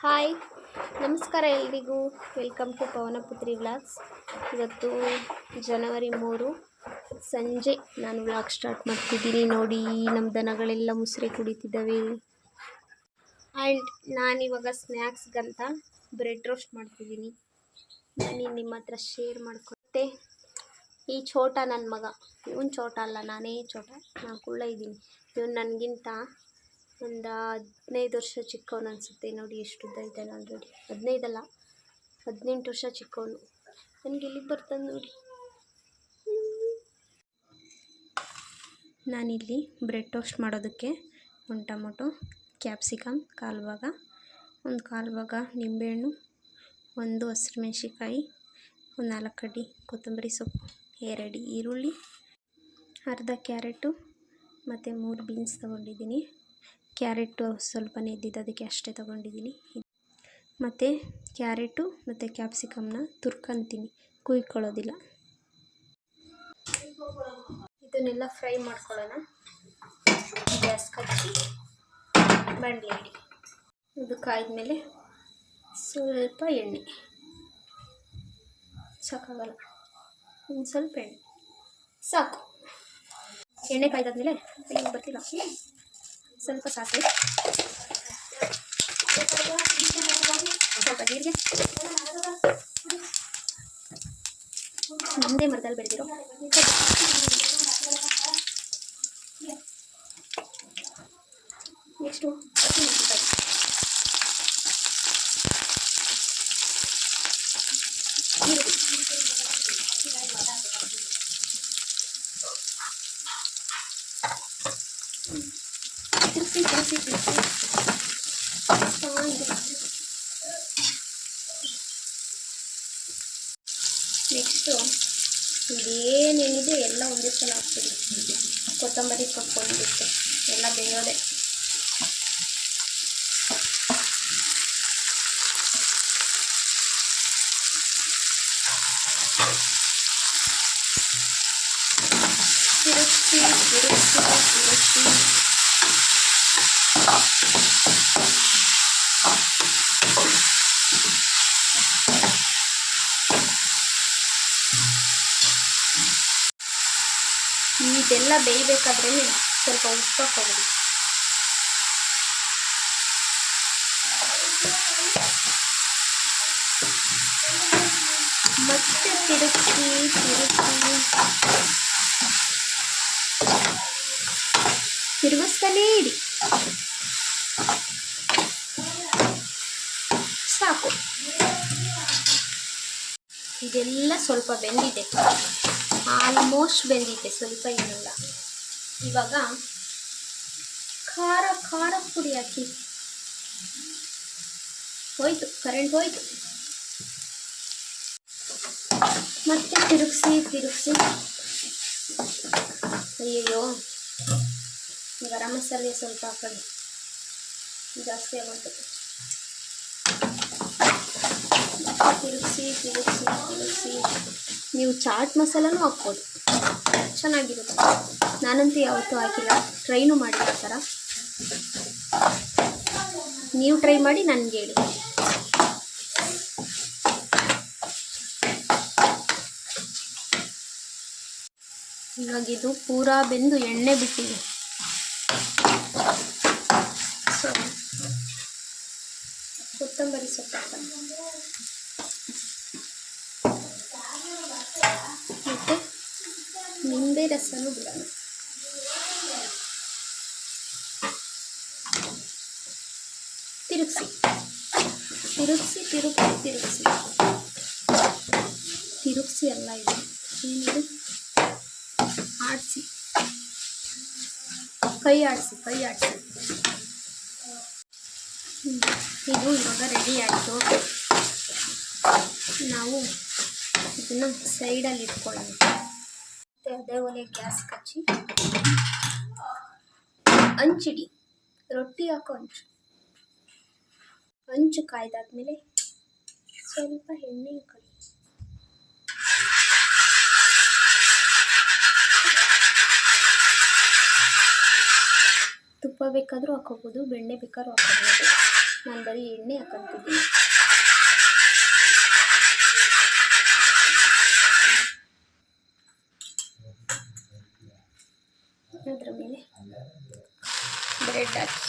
Hi, ನಮಸ್ಕಾರ ಎಲ್ರಿಗೂ. Welcome to Pavanaputri vlogs. ಇವತ್ತು ಜನವರಿ 3 ಸಂಜೆ ನಾನು ವ್ಲಾಗ್ ಸ್ಟಾರ್ಟ್ ಮಾಡ್ತಿದ್ದೀನಿ. ನೋಡಿ, ನಮ್ಮ ದನಗಳೆಲ್ಲ ಮುಸ್ರೆ ಕುಡಿತಿದ್ದಾವೆ. ಆ್ಯಂಡ್ ನಾನಿವಾಗ ಸ್ನ್ಯಾಕ್ಸ್ಗಂತ ಬ್ರೆಡ್ ರೋಸ್ಟ್ ಮಾಡ್ತಿದ್ದೀನಿ. ನಾನು ನಿಮ್ಮ ಹತ್ರ ಶೇರ್ ಮಾಡ್ಕೊತೆ. ಈ ಚೋಟ ನನ್ನ ಮಗ, ಇವನು ಚೋಟ ಅಲ್ಲ, ನಾನೇ ಚೋಟ. ನಾನು ಕುಳ್ಳ ಇದ್ದೀನಿ. ಇವನು ನನಗಿಂತ ಒಂದು 15 ವರ್ಷ ಚಿಕ್ಕವನು ಅನಿಸುತ್ತೆ. ನೋಡಿ ಎಷ್ಟು ಉದ್ದ ಇದ್ದಾನೆ ಆಲ್ರೆಡಿ. 15 ಅಲ್ಲ, 18 ವರ್ಷ ಚಿಕ್ಕವನು. ನನಗೆ ಇಲ್ಲಿಗೆ ಬರ್ತದೆ ನೋಡಿ. ನಾನಿಲ್ಲಿ ಬ್ರೆಡ್ ಟೋಸ್ಟ್ ಮಾಡೋದಕ್ಕೆ ಒಂದು ಟೊಮೊಟೊ, ಕ್ಯಾಪ್ಸಿಕಮ್ ಕಾಲು ಭಾಗ, ಒಂದು ಕಾಲು ಭಾಗ ನಿಂಬೆಹಣ್ಣು, ಒಂದು ಹಸಿರು ಮೆಣಸಿನ್ಕಾಯಿ, ಒಂದು 4 ಕಡ್ಡಿ ಕೊತ್ತಂಬರಿ ಸೊಪ್ಪು, 2 ಈರುಳ್ಳಿ, ಅರ್ಧ ಕ್ಯಾರೆಟು ಮತ್ತು 3 ಬೀನ್ಸ್ ತೊಗೊಂಡಿದ್ದೀನಿ. ಕ್ಯಾರೆಟು ಸ್ವಲ್ಪನೇ ಇದ್ದಿದ್ದು, ಅದಕ್ಕೆ ಅಷ್ಟೇ ತೊಗೊಂಡಿದ್ದೀನಿ. ಮತ್ತು ಕ್ಯಾರೆಟು ಮತ್ತು ಕ್ಯಾಪ್ಸಿಕಮ್ನ ತುರ್ಕೊಂತೀನಿ, ಕುಯ್ಕೊಳ್ಳೋದಿಲ್ಲ. ಇದನ್ನೆಲ್ಲ ಫ್ರೈ ಮಾಡ್ಕೊಳ್ಳೋಣ. ಗ್ಯಾಸ್ ಕಚ್ಚಿ ಬಾಣಲಿ ಇಡಿ. ಇದು ಕಾಯ್ದ್ಮೇಲೆ ಸ್ವಲ್ಪ ಎಣ್ಣೆ, ಸಾಕಾಗಲ್ಲ, ಒಂದು ಸ್ವಲ್ಪ ಎಣ್ಣೆ ಸಾಕು. ಎಣ್ಣೆ ಕಾಯ್ದಾದ್ಮೇಲೆ ಬರ್ತಿಲ್ಲ, ಸ್ವಲ್ಪ ಸಾಸಿವೆ, ಸ್ವಲ್ಪ ಜೀರಿಗೆ, ನಮ್ಮದೇ ಮರದಲ್ಲಿ ಬೆಳೆದಿರೋ ನೆಕ್ಸ್ಟು ಹಸಿಮೆಣಸಿನ್ಕಾಯಿ, ಈರುಳ್ಳಿ, ತಿರುಗಿಸಿ ನೆಕ್ಸ್ಟು ಇದೇನೇನಿದೆ ಎಲ್ಲ ಒಂದೇ ಸಲ ಹಾಕ್ತೀನಿ. ಕೊತ್ತಂಬರಿ ಸೊಪ್ಪು ಒಂದಿತ್ತು, ಎಲ್ಲ ಬೇಯೋದೆ. ತಿರುಗಿಸಿ ಇದೆಲ್ಲ ಬೇಯಬೇಕಾದ್ರೆ ಸ್ವಲ್ಪ ಉಪ್ಪು ಹಾಕೋಬಿಡಿ. ಮತ್ತೆ ತಿರುಗಿಸ್ತಾನೇ ಇಡಿ, ಸಾಕು. ಇದೆಲ್ಲ ಸ್ವಲ್ಪ ಬೆಂದಿದೆ, ಆಲ್ಮೋಸ್ಟ್ ಬೆಂದಿದೆ, ಸ್ವಲ್ಪ ಏನಿಲ್ಲ. ಇವಾಗ ಖಾರ ಪುಡಿ ಹಾಕಿ. ಹೋಯ್ತು, ಕರೆಂಟ್ ಹೋಯ್ತು. ಮತ್ತೆ ತಿರುಗಿಸಿ. ಅಯ್ಯಯ್ಯೋ, ಗರಂ ಮಸಾಲೆ ಸ್ವಲ್ಪ ಹಾಕೊಳ್ಳಿ, ಜಾಸ್ತಿ ಆಗುತ್ತೆ. ತಿರುಗಿಸಿ. ನೀವು ಚಾಟ್ ಮಸಾಲನೂ ಹಾಕ್ಬೋದು, ಚೆನ್ನಾಗಿರುತ್ತೆ. ನಾನಂತೂ ಯಾವತ್ತೂ ಹಾಕಿಲ್ಲ, ಟ್ರೈನೂ ಮಾಡಿಲ್ಲ ಆ ಥರ. ನೀವು ಟ್ರೈ ಮಾಡಿ ನನಗೆ ಹೇಳಿ. ಇವಾಗ ಇದು ಪೂರಾ ಬೆಂದು ಎಣ್ಣೆ ಬಿಟ್ಟಿದೆ. ಸೊ ಕೊತ್ತಂಬರಿ ಸೊಪ್ಪು ಮತ್ತು ನಿಂಬೆ ರಸನೂ ಬಿಡೋಣ. ತಿರುಗಿಸಿ ಎಲ್ಲ ಇದು ಏನಿದೆ, ಕೈ ಆಡಿಸಿ. ಇದು ಇವಾಗ ರೆಡಿ ಆಯಿತು. ನಾವು ಇದನ್ನು ಸೈಡಲ್ಲಿ ಇಟ್ಕೊಳ್ಳೋಣ. ಮತ್ತು ಅದೇ ಒಲೆ ಗ್ಯಾಸ್ ಕಚ್ಚಿ ಹಂಚಿಡಿ, ರೊಟ್ಟಿ ಹಾಕೋ ಹಂಚು ಕಾಯ್ದಾದ್ಮೇಲೆ ಸ್ವಲ್ಪ ಎಣ್ಣೆ ಹಾಕೊಳ್ಳಿ. ತುಪ್ಪ ಬೇಕಾದರೂ ಹಾಕೋಬೋದು, ಬೆಣ್ಣೆ ಬೇಕಾದ್ರೂ ಹಾಕೋಬೋದು. ನಾನು ಬರೀ ಎಣ್ಣೆ ಹಾಕೊಂತಿದ್ದೀನಿ. ಅದ್ರ ಮೇಲೆ ಬ್ರೆಡ್ ಹಾಕಿ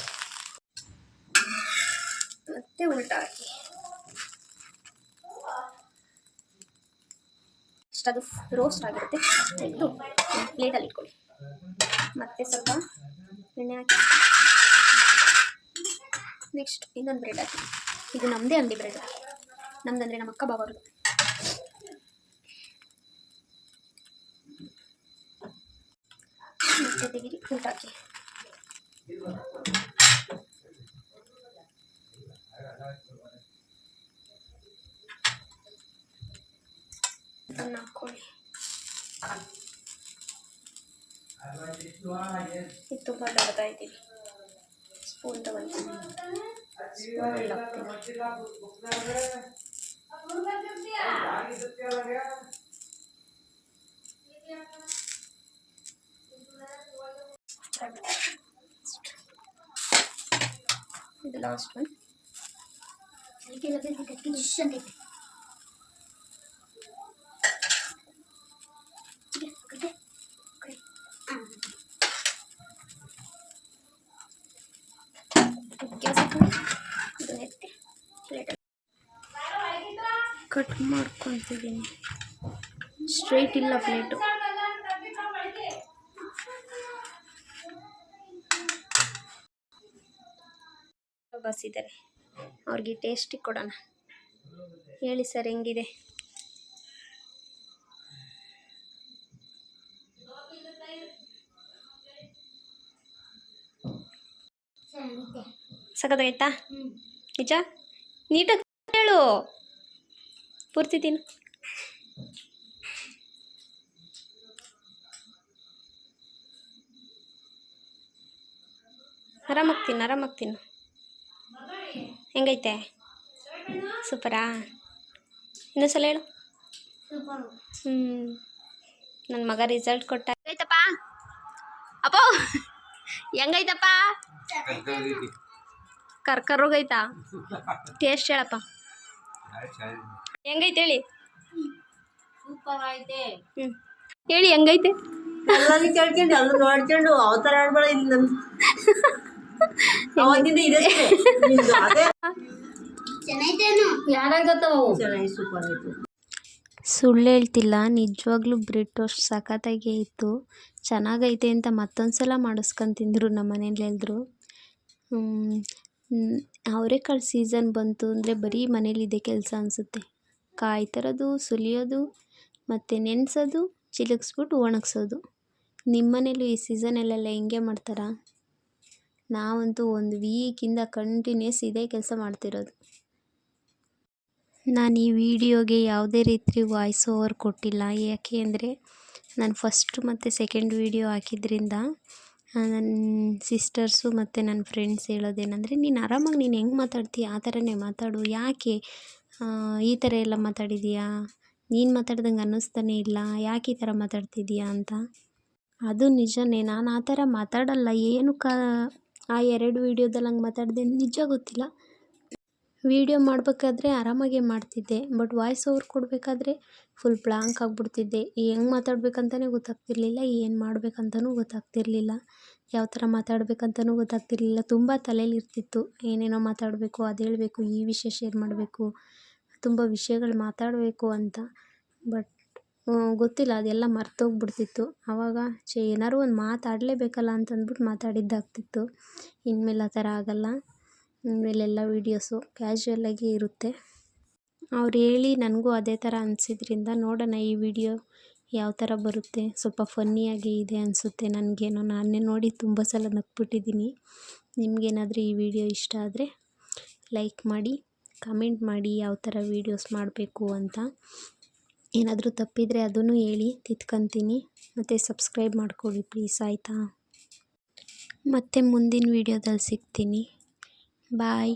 ಮತ್ತೆ ಉಲ್ಟಾ ಹಾಕಿ ಅದು ರೋಸ್ಟ್ ಆಗಿರುತ್ತೆ. ತೆಗೆದು ಪ್ಲೇಟಲ್ಲಿ ಇಟ್ಕೊಳ್ಳಿ. ಮತ್ತೆ ಸ್ವಲ್ಪ ಎಣ್ಣೆ ಹಾಕಿ ನೆಕ್ಸ್ಟ್ ಇನ್ನೊಂದು ಬ್ರೆಡ್ ಹಾಕಿ. ಇದು ನಮ್ಮದೇ ಅಂಗಡಿ ಬ್ರೆಡ್, ನಮ್ದಂದರೆ ನಮ್ಮ ಅಕ್ಕ ಬಾಬಾರದು. ಮತ್ತೆ ತೆಗೀರಿ, ಉಲ್ಟಾಕಿ. ಇದನ್ನು ಹಾಕ್ಕೊಳ್ಳಿ. ಇದು ತುಂಬ ದೊಡ್ಡದಾ ಇದ್ದೀವಿ. ಸ್ಪೂನ್ ತಗೊಳ್ತೀನಿ, ಸ್ಪೂನಲ್ಲಿ ಹಾಕ್ತೀನಿ. ಇದು ಲಾಸ್ಟ್ ಒನ್. ಕಟ್ ಮಾಡ್ಕೊತಿದ್ದೀನಿ. ಸ್ಟ್ರೈಟ್ ಇಲ್ಲ ಪ್ಲೇಟು. ಬಸ್ಸಿದ್ದಾರೆ, ಅವ್ರಿಗೆ ಟೇಸ್ಟಿಗೆ ಕೊಡೋಣ. ಹೇಳಿ ಸರ್, ಹೆಂಗಿದೆ? ಸಖತ್ತಾಗೈತಾ? ನಿಜ? ನೀಟಾಗಿ ಹೇಳು. ಪೂರ್ತಿ ತಿನ್ನು. ಆರಾಮಾಗಿ ತಿನ್ನು. ಹೆಂಗೈತೆ? ಸೂಪರಾ? ಇನ್ನೊಂದ್ಸಲ ಹೇಳು. ನನ್ನ ಮಗ ರಿಸಲ್ಟ್ ಕೊಟ್ಟ. ಹೆಂಗೈತಪ್ಪ ಅಪ್ಪೋ? ಹೆಂಗೈತಪ್ಪ? ಕರ್ಕರೋಗೈತಾ? ಟೇಸ್ಟ್ ಹೇಳಪ್ಪ. ಹೆಂಗೈತೆ ಹೇಳಿ? ಸೂಪರ್ ಐತೆ. ಹೇಳಿ ಹೆಂಗೈತೆ? ಎಲ್ಲಾನು ಕೇಳ್ಕೊಂಡು ಎಲ್ಲ ನೋಡ್ಕೊಂಡು ಅವತಾರ ಆಡ್ಬೇಡ. ಇಲ್ಲಿ ನಮ್ ಅವಾಗಿಂದ ಇದಷ್ಟೇ. ಯಾರಾಗ ಗೊತ್ತವು? ಚೆನ್ನಾಗಿ ಸೂಪರ್ ಆಯಿತು. ಸುಳ್ಳು ಹೇಳ್ತಿಲ್ಲ, ನಿಜವಾಗ್ಲೂ ಬ್ರೆಡ್ ಟೋಸ್ಟ್ ಸಖತ್ತಾಗೇ ಇತ್ತು. ಚೆನ್ನಾಗೈತೆ ಅಂತ ಮತ್ತೊಂದು ಸಲ ಮಾಡಿಸ್ಕೊಂಡು ತಿಂದರು. ನಮ್ಮ ಮನೇಲಿ ಹೇಳಿದ್ರು. ಅವರೆಕಾಳು ಸೀಸನ್ ಬಂತು ಅಂದರೆ ಬರೀ ಮನೇಲಿದೆ ಕೆಲಸ ಅನಿಸುತ್ತೆ. ಕಾಯಿ ತರೋದು, ಸುಲಿಯೋದು, ಮತ್ತು ನೆನೆಸೋದು, ಚಿಲುಕಿಸ್ಬಿಟ್ಟು ಒಣಗಿಸೋದು. ನಿಮ್ಮ ಮನೇಲೂ ಈ ಸೀಸನಲ್ಲೆಲ್ಲ ಹಿಂಗೆ ಮಾಡ್ತಾರಾ? ನಾವಂತೂ ಒಂದು ವೀಕಿಂದ ಕಂಟಿನ್ಯೂಸ್ ಇದೇ ಕೆಲಸ ಮಾಡ್ತಿರೋದು. ನಾನು ಈ ವಿಡಿಯೋಗೆ ಯಾವುದೇ ರೀತಿ ವಾಯ್ಸ್ ಓವರ್ ಕೊಟ್ಟಿಲ್ಲ. ಯಾಕೆ ಅಂದರೆ ನಾನು ಫಸ್ಟ್ ಮತ್ತು ಸೆಕೆಂಡ್ ವಿಡಿಯೋ ಹಾಕಿದ್ರಿಂದ ನನ್ನ ಸಿಸ್ಟರ್ಸು ಮತ್ತು ನನ್ನ ಫ್ರೆಂಡ್ಸ್ ಹೇಳೋದೇನೆಂದರೆ, ನೀನು ಆರಾಮಾಗಿ ನೀನು ಹೆಂಗೆ ಮಾತಾಡ್ತೀಯ ಆ ಥರನೇ ಮಾತಾಡು, ಯಾಕೆ ಈ ಥರ ಎಲ್ಲ ಮಾತಾಡಿದೀಯಾ, ನೀನು ಮಾತಾಡ್ದಂಗೆ ಅನ್ನಿಸ್ತಾನೆ ಇಲ್ಲ, ಯಾಕೆ ಈ ಥರ ಮಾತಾಡ್ತಿದ್ದೀಯಾ ಅಂತ. ಅದು ನಿಜನೇ, ನಾನು ಆ ಥರ ಮಾತಾಡಲ್ಲ. ಏನಕ್ಕೆ ಆ 2 ವೀಡಿಯೋದಲ್ಲಿ ಹಂಗೆ ಮಾತಾಡಿದೆ ನಿಜ ಗೊತ್ತಿಲ್ಲ. ವೀಡಿಯೋ ಮಾಡಬೇಕಾದ್ರೆ ಆರಾಮಾಗೆ ಮಾಡ್ತಿದ್ದೆ, ಬಟ್ ವಾಯ್ಸ್ ಓವರ್ ಕೊಡಬೇಕಾದ್ರೆ ಫುಲ್ ಬ್ಲಾಂಕ್ ಆಗಿಬಿಡ್ತಿದ್ದೆ. ಹೆಂಗೆ ಮಾತಾಡ್ಬೇಕಂತಲೇ ಗೊತ್ತಾಗ್ತಿರ್ಲಿಲ್ಲ, ಏನು ಮಾಡಬೇಕಂತನೂ ಗೊತ್ತಾಗ್ತಿರ್ಲಿಲ್ಲ, ಯಾವ ಥರ ಮಾತಾಡ್ಬೇಕಂತನೂ ಗೊತ್ತಾಗ್ತಿರ್ಲಿಲ್ಲ. ತುಂಬ ತಲೆಯಲ್ಲಿರ್ತಿತ್ತು, ಏನೇನೋ ಮಾತಾಡಬೇಕು, ಅದು ಹೇಳಬೇಕು, ಈ ವಿಷಯ ಶೇರ್ ಮಾಡಬೇಕು, ತುಂಬ ವಿಷಯಗಳು ಮಾತಾಡಬೇಕು ಅಂತ. ಬಟ್ ಗೊತ್ತಿಲ್ಲ, ಅದೆಲ್ಲ ಮರ್ತೋಗ್ಬಿಡ್ತಿತ್ತು. ಆವಾಗ ಏನಾದ್ರು ಒಂದು ಮಾತಾಡಲೇಬೇಕಲ್ಲ ಅಂತಂದ್ಬಿಟ್ಟು ಮಾತಾಡಿದ್ದಾಗ್ತಿತ್ತು. ಇನ್ಮೇಲೆ ಆ ಥರ ಆಗಲ್ಲ. ಇನ್ಮೇಲೆಲ್ಲ ವೀಡಿಯೋಸು ಕ್ಯಾಶುವಲಾಗಿ ಇರುತ್ತೆ. ಅವ್ರು ಹೇಳಿ ನನಗೂ ಅದೇ ಥರ ಅನಿಸಿದ್ರಿಂದ ನೋಡೋಣ ಈ ವಿಡಿಯೋ ಯಾವ ಥರ ಬರುತ್ತೆ. ಸ್ವಲ್ಪ ಫನ್ನಿಯಾಗಿ ಇದೆ ಅನಿಸುತ್ತೆ ನನಗೇನೋ. ನಾನೇ ನೋಡಿ ತುಂಬ ಸಲ ನಕ್ಬಿಟ್ಟಿದ್ದೀನಿ. ನಿಮಗೇನಾದರೂ ಈ ವಿಡಿಯೋ ಇಷ್ಟ ಆದರೆ ಲೈಕ್ ಮಾಡಿ, ಕಮೆಂಟ್ ಮಾಡಿ ಯಾವ ಥರ ವೀಡಿಯೋಸ್ ಮಾಡಬೇಕು ಅಂತ. ಏನಾದರೂ ತಪ್ಪಿದರೆ ಅದನ್ನು ಹೇಳಿ, ತಿದ್ಕೊತೀನಿ. ಮತ್ತು ಸಬ್ಸ್ಕ್ರೈಬ್ ಮಾಡ್ಕೊಳ್ಳಿ ಪ್ಲೀಸ್, ಆಯಿತಾ? ಮತ್ತೆ ಮುಂದಿನ ವೀಡಿಯೋದಲ್ಲಿ ಸಿಗ್ತೀನಿ. ಬಾಯ್.